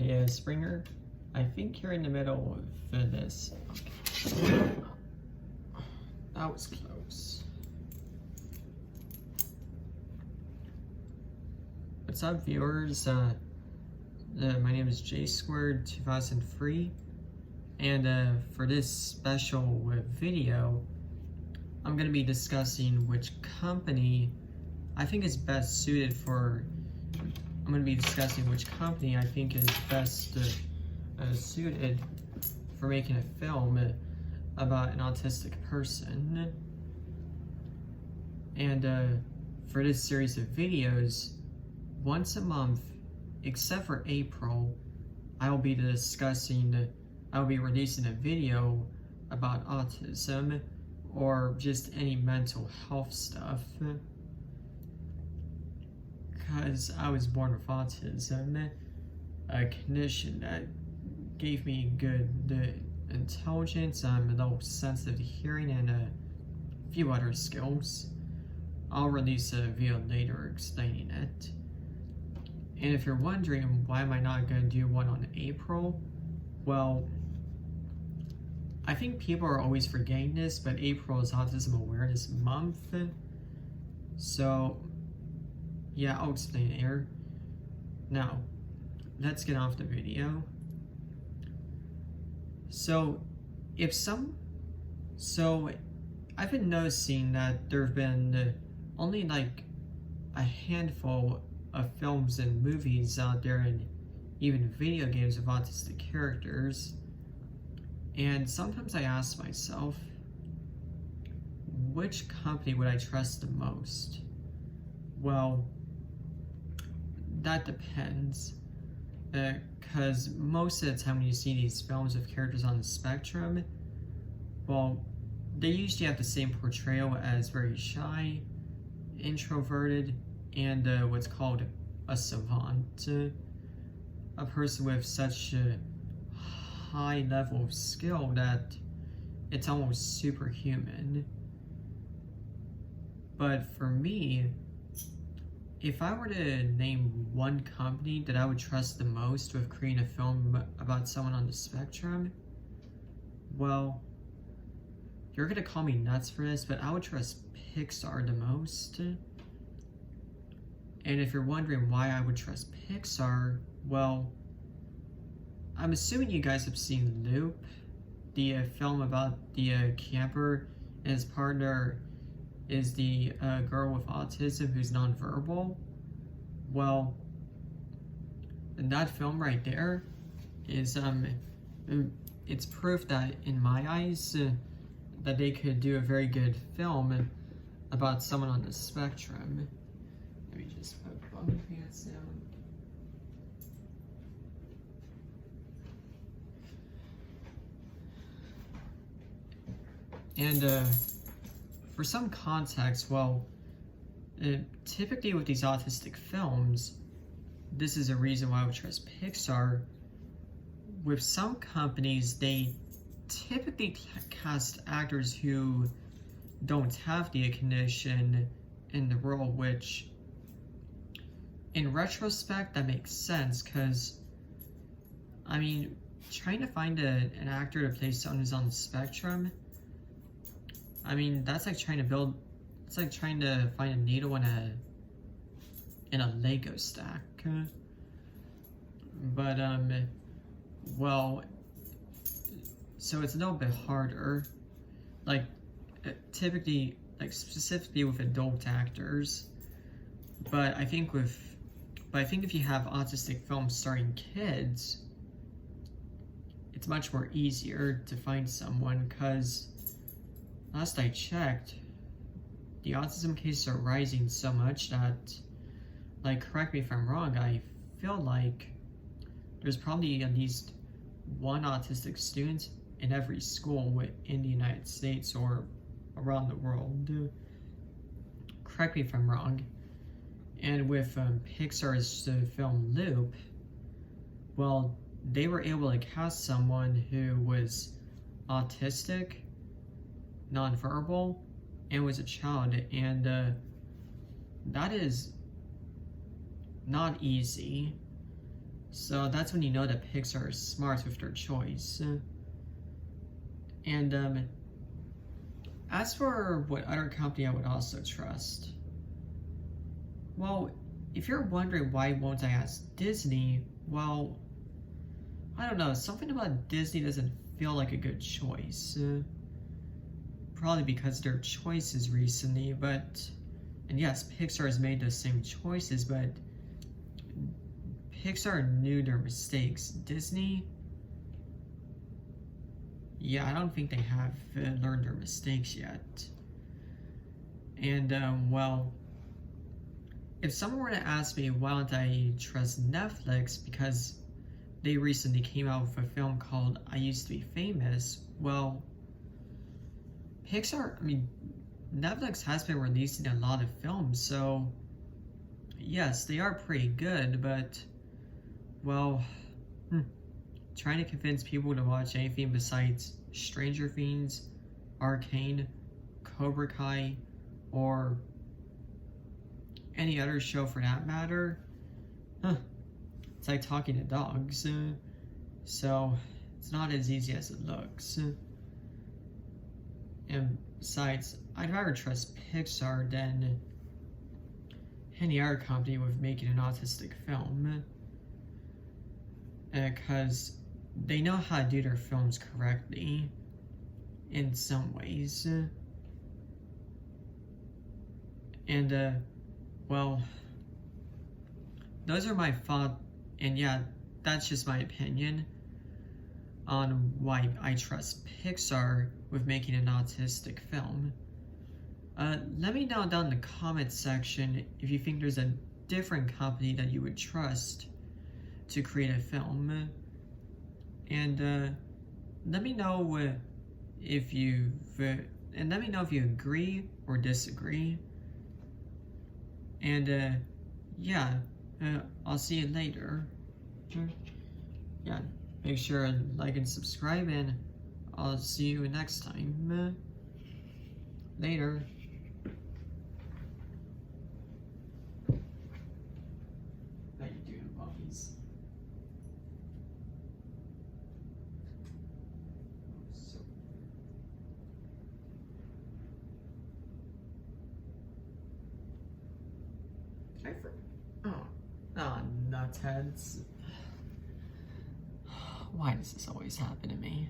Hey, Springer, I think you're in the middle of this. Okay. That was close. What's up, viewers? My name is J2 2003, and for this special video, I'm going to be discussing which company I think is best suited for. I'm going to be discussing which company I think is best suited for making a film about an autistic person. And for this series of videos, once a month, except for April, I'll be releasing a video about autism or just any mental health stuff. Because I was born with autism, a condition that gave me good intelligence, I'm a little sensitive to hearing, and a few other skills. I'll release a video later explaining it. And if you're wondering why am I not going to do one on April, well, I think people are always forgetting this, but April is Autism Awareness Month. So, yeah, I'll explain it here. Now, let's get off the video. So, I've been noticing that there have been only like a handful of films and movies out there, and even video games of autistic characters. And sometimes I ask myself, which company would I trust the most? Well, that depends, because most of the time when you see these films of characters on the spectrum, well, they usually have the same portrayal as very shy, introverted, and what's called a savant, a person with such a high level of skill that it's almost superhuman. But for me, if I were to name one company that I would trust the most with creating a film about someone on the spectrum, well, you're gonna call me nuts for this, but I would trust Pixar the most. And if you're wondering why I would trust Pixar, well, I'm assuming you guys have seen Loop, the film about the camper, and his partner is the girl with autism who's nonverbal. Well, that film right there is it's proof that, in my eyes, that they could do a very good film about someone on the spectrum. Let me just put bum pants down. And for some context, well, typically with these autistic films, this is a reason why I would trust Pixar. With some companies, they typically cast actors who don't have the condition in the role, which in retrospect, that makes sense, because, I mean, trying to find an actor to play someone who's on the spectrum, I mean, that's like trying to find a needle in a Lego stack. But, well, so it's a little bit harder, like, typically, like, specifically with adult actors, but I think if you have autistic films starring kids, it's much more easier to find someone, because last I checked, the autism cases are rising so much that, like, correct me if I'm wrong, I feel like there's probably at least one autistic student in every school in the United States or around the world. Correct me if I'm wrong. And with Pixar's film Loop, well, they were able to cast someone who was autistic, nonverbal, and was a child, and that is not easy. So that's when you know that Pixar is smart with their choice. And as for what other company I would also trust, well, if you're wondering why won't I ask Disney, well, I don't know, something about Disney doesn't feel like a good choice. Probably because their choices recently, and yes, Pixar has made those same choices, but Pixar knew their mistakes. Disney, yeah, I don't think they have learned their mistakes yet. And, well, if someone were to ask me why don't I trust Netflix because they recently came out with a film called I Used to Be Famous, well, Netflix has been releasing a lot of films, so yes, they are pretty good, but, well, trying to convince people to watch anything besides Stranger Things, Arcane, Cobra Kai, or any other show for that matter, it's like talking to dogs, so it's not as easy as it looks. And besides, I'd rather trust Pixar than any other company with making an autistic film, because they know how to do their films correctly in some ways. And well, those are my thoughts, and yeah, that's just my opinion on why I trust Pixar with making an autistic film. Let me know down in the comments section if you think there's a different company that you would trust to create a film. And let me know if you agree or disagree. And yeah, I'll see you later. Yeah, make sure to like and subscribe, and I'll see you next time. Later. How you doing, puppies? Oh, nutheads. Why does this always happen to me?